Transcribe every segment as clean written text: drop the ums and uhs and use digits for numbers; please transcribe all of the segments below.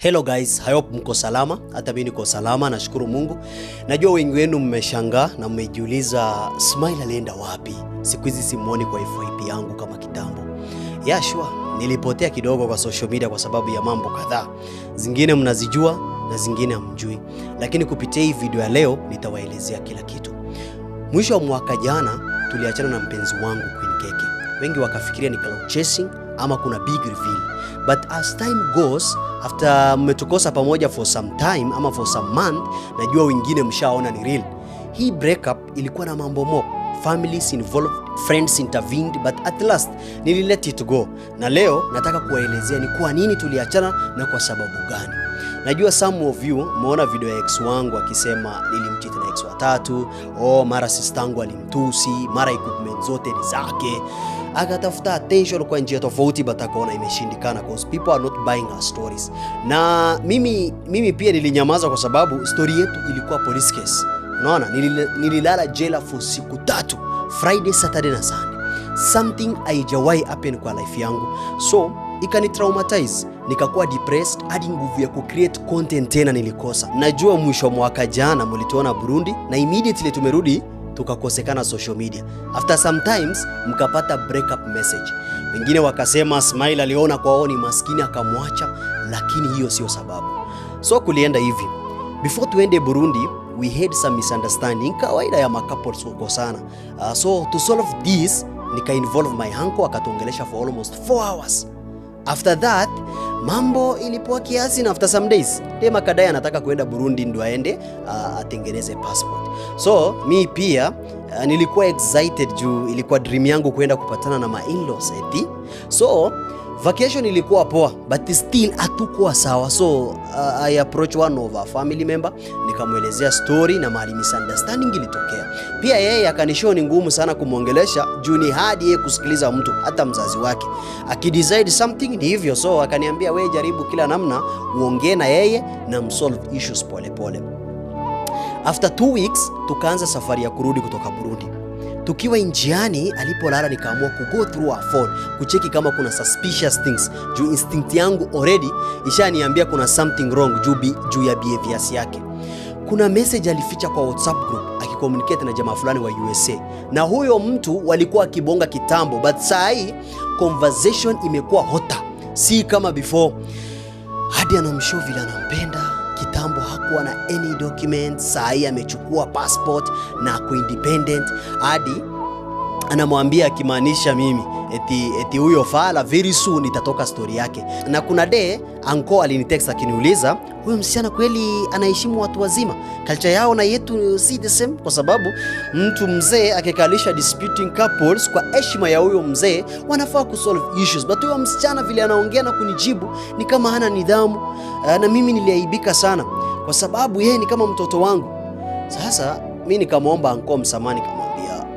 Hello guys, I hope mko salama. Hata mimi niko salama, nashukuru Mungu. Najua wengi wenu mmeshangaa na mmejiuliza Smile alienda wapi? Siku hizi simuoni kwa FYP yangu kama kitambo. Yeah, sure. Nilipotea kidogo kwa social media kwa sababu ya mambo kadhaa. Zingine mnazijua na zingine hamjui. Lakini kupitia hii video ya leo nitawaelezea kila kitu. Mwisho wa mwaka jana tuliachana na mpenzi wangu Queen Keke. Wengi wakafikiria ni cloud chasing ama kuna big reveal. But as time goes, after mmetukosa pamoja for some time ama for some month, najua wengine mshaona ni real. Hii breakup ilikuwa na mambo mo. Families involved, friends intervened, but at last nililet it go. Na leo nataka kuwaelezea ni kwa nini tuliachana na kwa sababu gani. Najua some of you muona video ya ex wangu akisema nilimcheat na ex watatu, mara sistangu alimtusi, mara equipment zote ni zake. Akatafuta attention kwa njia tofauti but akaona imeshindikana because people are not buying our stories. Na mimi pia nilinyamaza kwa sababu story yetu ilikuwa police case. Unaona, nililala jela for siku 3, Friday, Saturday na Sunday. Something haijawahi happen kwa life yangu. So ikani traumatize, nikakuwa depressed, hadi nguvu ya ku-create content tena nilikosa. Najua mwisho mwaka jana mlituona Burundi na immediately tumerudi tukakosekana social media. After sometimes mkapata breakup message. Wengine wakasema Smile aliona kwao ni maskini akamwacha, lakini hiyo sio sababu. So kulienda hivi. Before tuende Burundi, we had some misunderstanding, kawaida ya couples kukosana. So to solve this, nika involve my uncle akatuongelesha for almost 4 hours. After that, mambo ilipoa kiasi na after some days, Dema kadai anataka kuenda Burundi ndo aende atengeneze passport. So, mi pia nilikuwa excited juu ilikuwa dream yangu kuenda kupatana na ma-in-laws eti. So, vacation ilikuwa poa, but still hatukuwa sawa. So, I approach one of our family member, nikamwelezea story na mahali misunderstanding ilitokea. Pia yeye akanishow ni ngumu sana kumuongelesha juu ni hadi yeye kusikiliza mtu, hata mzazi wake. Akidecide something ni hivyo, so akaniambia wewe jaribu kila namna uongee na yeye na msolve issues pole pole. After 2 weeks tukaanza safari ya kurudi kutoka Burundi. Tukiwa njiani alipolala nikaamua go through her phone kucheki kama kuna suspicious things juu instinct yangu already ishaniambia kuna something wrong juu ya behaviors yake. Kuna message alificha kwa WhatsApp group akicommunicate na jamaa fulani wa USA, na huyo mtu walikuwa kibonga kitambo, but saa hii conversation imekuwa hota, si kama before. Hadi anamshow vile anampenda. Kitambo hakuwa na any documents, saa hii amechukua passport na ako independent. Hadi anamwambia akimaanisha mimi eti huyo fala very soon itatoka story yake. Na kuna day uncle alinitext akiniuliza huyo msichana kweli anaheshimu watu wazima, culture yao na yetu si the same, kwa sababu mtu mzee akikalisha disputing couples kwa heshima ya huyo mzee wanafaa kusolve issues, but huyo msichana vile anaongea na kunijibu ni kama hana nidhamu. Na mimi niliaibika sana kwa sababu yeye ni kama mtoto wangu. Sasa mimi nikamwomba uncle msamani,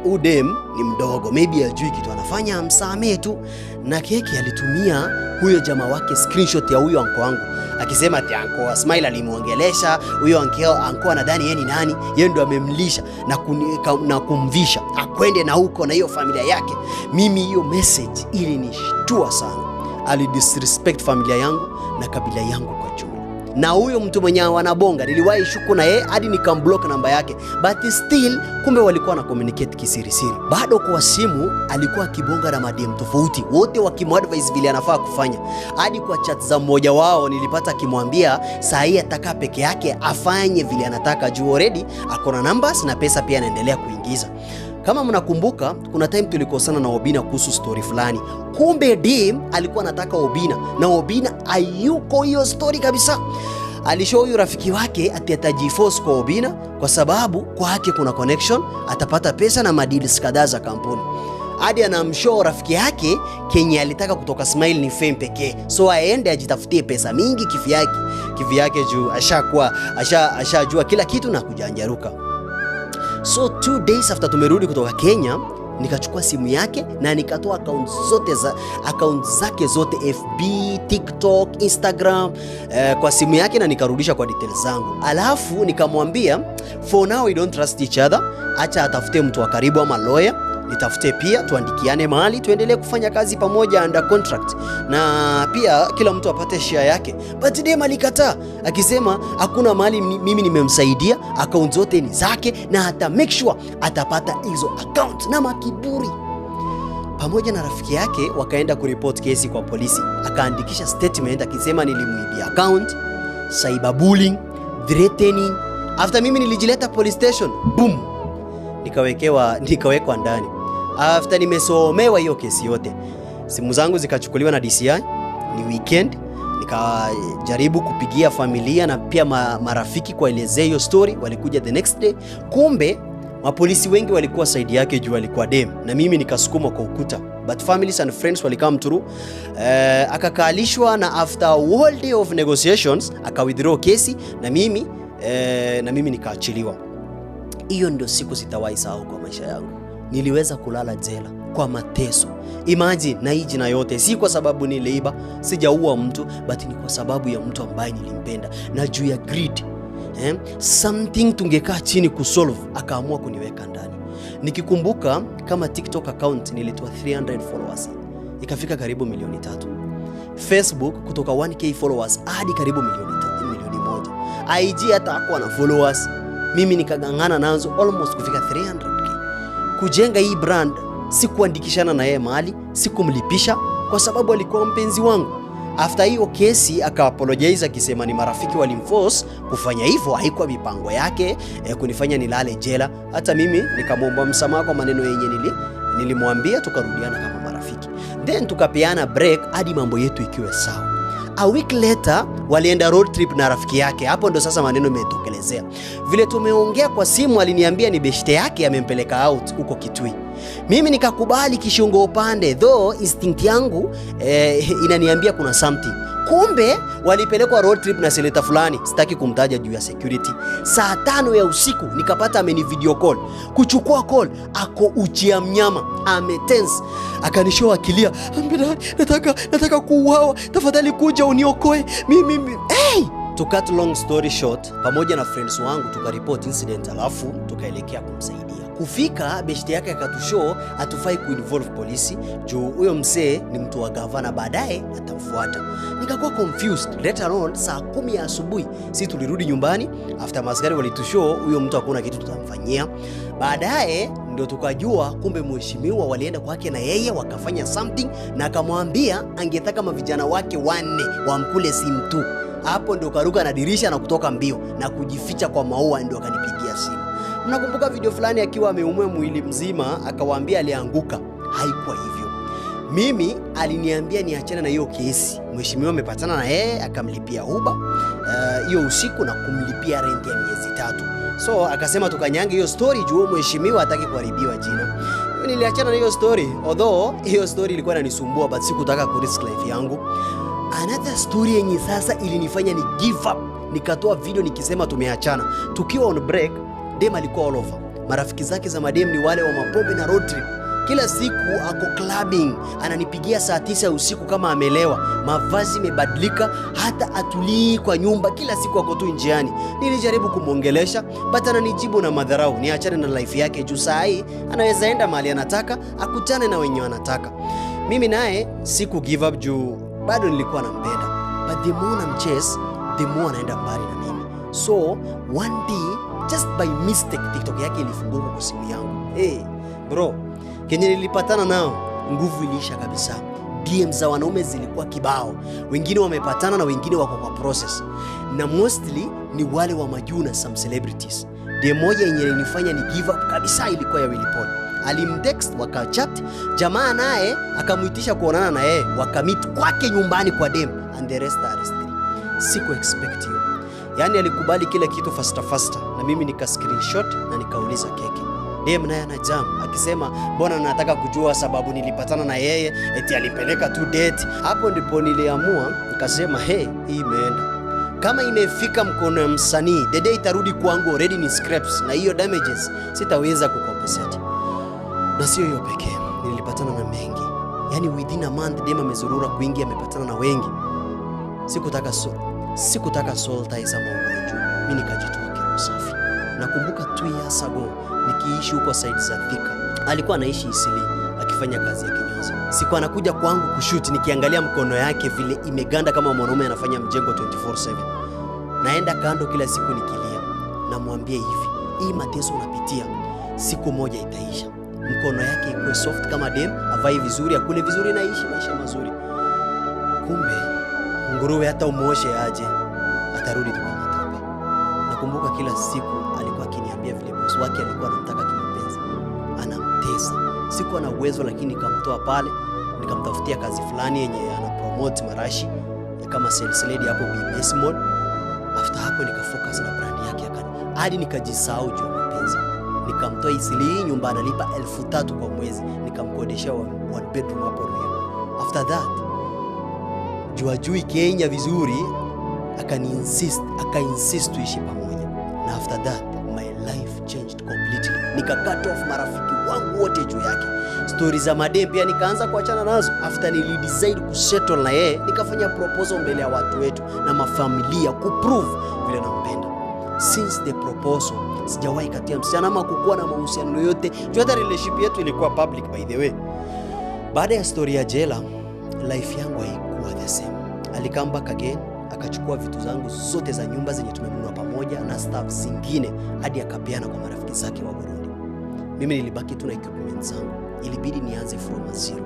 Udem ni mdogo, maybe ajui kitu anafanya, amsamee tu. Na Keke alitumia huyo jamaa wake screenshot ya huyo anko wangu akisema ati anko Smile alimuongelesha huyo anko anadhani yeye ni nani, yeye ndo amemlisha na kumvisha akwende na huko na hiyo familia yake. Mimi hiyo message ilinishtua sana. Alidisrespect familia yangu na kabila yangu kwa jumla. Na huyo mtu mwenye wanabonga niliwahi shuku na yeye hadi nikamblock namba yake, but still kumbe walikuwa na communicate kisirisiri. Bado kwa simu alikuwa kibonga na madem tofauti, wote wakimuadvise vile anafaa kufanya. Hadi kwa chat za mmoja wao nilipata kimwambia saa hii ataka peke yake afanye vile anataka juu already akona numbers na pesa pia anaendelea kuingiza. Kama mnakumbuka, kuna time tulikosana na Obina kuhusu story fulani. Kumbe dem alikuwa anataka Obina na Obina hayuko hiyo story kabisa. Alishow huyu rafiki wake ati atajiforce kwa Obina kwa sababu kwake kuna connection, atapata pesa na madeals kadhaa za kampuni. Hadi anamshow rafiki yake Kenya alitaka kutoka Smile ni fame pekee, so aende ajitafutie pesa mingi kivyake juu ashajua kila kitu na kujanjaruka. So 2 days after tumerudi kutoka Kenya, nikachukua simu yake na nikatoa account zake zote, FB, TikTok, Instagram, kwa simu yake, na nikarudisha kwa details zangu. Alafu nikamwambia for now we don't trust each other, acha atafute mtu wa karibu ama lawyer. nitafute pia tuandikiane mahali tuendelee kufanya kazi pamoja under contract, na pia kila mtu apate share yake. But dem alikataa akisema hakuna mahali mimi nimemsaidia, account zote ni zake na hata make sure atapata hizo account, na makiburi. Pamoja na rafiki yake wakaenda kuripoti kesi kwa polisi, akaandikisha statement akisema nilimuibia account, cyberbullying, threatening. After mimi nilijileta police station, boom, nikawekwa ndani. After nimesomewa hiyo kesi yote, simu zangu zikachukuliwa na DCI. Ni weekend, nikajaribu kupigia familia na pia marafiki kuelezea hiyo story. Walikuja the next day, kumbe mapolisi wengi walikuwa side yake juu alikuwa dem, na mimi nikasukuma kwa ukuta. But families and friends walikam through. Akakalishwa, na after a whole day of negotiations aka withdraw kesi na mimi nikaachiliwa. Hiyo ndio siku sitawahi sahau kwa maisha yangu. Niliweza kulala jela kwa mateso. Imagine, na hii jina yote si kwa sababu niliiba, sijaua mtu, but ni kwa sababu ya mtu ambaye nilimpenda na juu ya greed. Something tungekaa chini kusolve, akaamua kuniweka ndani. Nikikumbuka kama TikTok account nilitoa 300 followers ikafika karibu 3 million. Facebook kutoka 1k followers hadi karibu milioni 1. IG hata hakuwa na followers, mimi nikagangana nazo almost kufika 300k. Kujenga hii brand, sikuandikishana na yeye mahali, sikumlipisha kwa sababu alikuwa mpenzi wangu. After hiyo kesi aka-apologize akisema ni marafiki walimforce kufanya hivyo, haikuwa mipango yake kunifanya nilale jela. Hata mimi nikamwomba msamaha kwa maneno yenye nilimwambia, tukarudiana kama marafiki. Then tukapeana break hadi mambo yetu ikiwe sawa. A week later walienda road trip na rafiki yake. Hapo ndo sasa maneno imetokelezea. Vile tumeongea kwa simu aliniambia ni beshte yake amempeleka out huko Kitui. Mimi nikakubali kishungo upande, though instinct yangu inaniambia kuna something. Kumbe walipelekwa road trip na seneta fulani, sitaki kumtaja juu ya security. Saa 5 ya usiku nikapata ameni video call. Kuchukua call, ako uchi ya mnyama, ametense. Akanishow akilia, nataka kuuawa, tafadhali kuja uniokoe. Mimi hey! To cut long story short, pamoja na friends wangu tukaripoti incident, alafu tukaelekea kumsaidia. Kufika beshte yake akatushow hatufai kuinvolve polisi juu huyo msee ni mtu wa gavana, baadaye atamfuata. Nikakuwa confused. Later on saa 10 ya asubuhi sisi tulirudi nyumbani after maskari walitushow huyo mtu hakuna kitu tutamfanyia. Baadaye ndio tukajua kumbe mheshimiwa walienda kwake na yeye wakafanya something, na akamwambia angetaka mavijana wake 4 wamkule simu tu. Hapo ndio karuka na dirisha na kutoka mbio na kujificha kwa maua, ndio akanipigia simu. Mnakumbuka video fulani akiwa ameumwa mwili mzima akawaambia alianguka? Haikuwa hivyo. Mimi aliniambia niachane na hiyo kesi. Mheshimiwa amepatana na yeye akamlipia Uber hiyo usiku na kumlipia rent ya miezi 3. So akasema tukanyange hiyo story juu mheshimiwa hataki kuharibiwa jina. Mimi niliachana na hiyo story, although hiyo story ilikuwa inanisumbua, but sikutaka ku risk life yangu. Another story yenye sasa ilinifanya ni give up. Nikatoa video nikisema tumeachana. Tukiwa on break, dem alikuwa all over. Marafiki zake za madem ni wale wa mapombe na road trip. Kila siku ako clubbing, ananipigia saa 9 usiku kama amelewa. Mavazi mebadilika, hata atulii kwa nyumba, kila siku ako tu njiani. Nilijaribu kumuongelesha, but ananijibu na madharau. Niachane na life yake juu saa hii anaweza enda mahali anataka, akutane na wenye anataka. Mimi naye siku give up juu bado nilikuwa nampenda. But the more namchase, the more anaenda mbali na mimi. So one day, just by mistake, TikTok yake ilifunguka kwa simu yangu. Hey bro, kenye nilipatana nao nguvu iliisha kabisa. DM za wanaume zilikuwa kibao. Wengine wamepatana na wengine wako kwa process. Na mostly ni wale wa majuu na some celebrities. The moja yenye ilinifanya ni give up kabisa ilikuwa ya Willy Paul. Alimtext wakachat, jamaa naye akamuitisha kuonana na yeye, wakamit kwake nyumbani kwa dem, and the rest are history. Siku expect hiyo. Yani alikubali kila kitu faster na mimi nika screenshot na nikauliza keke. Dem naye ana jam akisema mbona nataka kujua sababu nilipatana na yeye, eti alipeleka tu date. Hapo ndipo niliamua nikasema hii imeenda. Kama imefika mkono ya msanii, the day itarudi kwangu already ni scraps, na hiyo damages sitaweza kucompensate. Na sio hiyo pekee, nilipatana na mengi. Yani within a month dem amezurura kuingia, amepatana na wengi. Sikutaka soul ties ama ugonjwa. Mimi nikajitoa kiroho safi. Nakumbuka 2 years ago nikiishi huko side za Thika. alikuwa anaishi Isili akifanya kazi ya kinyozi. Siku anakuja kwangu kushoot, nikiangalia mkono yake vile imeganda kama mwanaume anafanya mjengo 24/7. Naenda kando kila siku nikilia, namwambia hivi, hii mateso unapitia siku moja itaisha. Mkono yake ikuwe soft kama dem, avai vizuri, akule vizuri na ishi maisha mazuri. Kumbe nguruwe hata umuoshe aje atarudi tu kwa matope. Nakumbuka kila siku alikuwa akiniambia vile boss wake alikuwa anamtaka kimapenzi, anamtesa. Sikuwa na uwezo, lakini nikamtoa pale, nikamtafutia kazi fulani yenye ana promote marashi kama sales lady hapo BBS Mall. After hapo nikafocus na brand yake hadi nikajisahau juu ya mapenzi. Nikamtoa Isili, nyumba analipa 3,000 kwa mwezi, nikamkodesha one bedroom hapo Ruiru. After that juu Kenya vizuri, aka-insist tuishi pamoja. Na after that my life changed completely. Nika-cut off marafiki wangu wote juu yake. Stories za madem pia nikaanza kuachana nazo. After nilidecide kusettle na yeye, nikafanya proposal mbele ya watu wetu na mafamilia kuprove vile nampenda. Since the proposal sijawahi katia msichana ama kukuwa na mahusiano yote. Juu hata relationship yetu ilikuwa public by the way. Baada ya story ya jela, life yangu haikuwa the same. Alikam back again, akachukua vitu zangu zote za nyumba zenye tumenunua pamoja na staff zingine hadi akapeana kwa marafiki zake wa Burundi. Mimi nilibaki tu na equipment zangu. Ilibidi nianze from zero.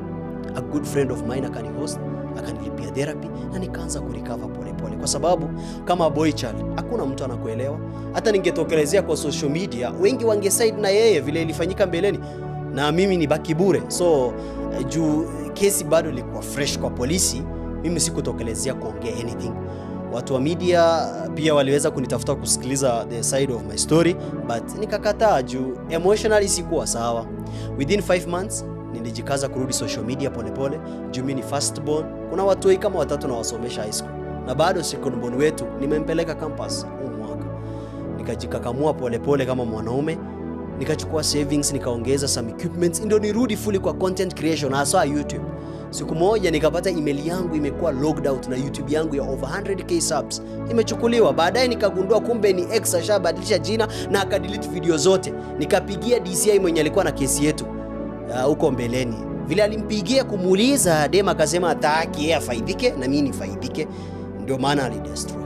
A good friend of mine akanihost, akanilipia therapy na nikaanza kurecover pole. Kwa sababu kama boy child hakuna mtu anakuelewa. Hata ningetokelezea kwa social media, wengi wangeside na yeye vile ilifanyika mbeleni, na mimi ni baki bure. So juu kesi bado ilikuwa fresh kwa polisi, mimi sikutokelezea kuongea anything. Watu wa media pia waliweza kunitafuta kusikiliza the side of my story, but nikakataa juu emotionally sikuwa sawa. Within 5 months nilijikaza kurudi social media pole juu mimi ni first born. Kuna watu wengi kama 3 na wasomesha high school, na bado second born wetu nimempeleka campus mwaka. Nikajikakamua pole kama mwanaume, nikachukua savings, nikaongeza some equipments ndio nirudi fully kwa content creation hasa YouTube. Siku moja nikapata email yangu imekuwa logged out na YouTube yangu ya over 100k subs imechukuliwa. Baadaye nikagundua kumbe ni X ashabadilisha jina na akadelete video zote. Nikapigia DCI mwenye alikuwa na kesi yetu huko mbeleni. Vile alimpigia kumuuliza, dem akasema hataki yeye afaidike na mimi nifaidike, ndio maana alidestroy.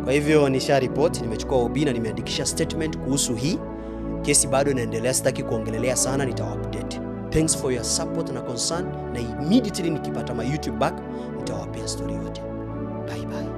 Kwa hivyo nisha report, nimechukua OB na nimeandikisha statement kuhusu hii kesi. Bado inaendelea, sitaki kuongelelea sana, nitawa-update. Thanks for your support na concern, na immediately nikipata my YouTube back nitawapea story yote. Bye bye.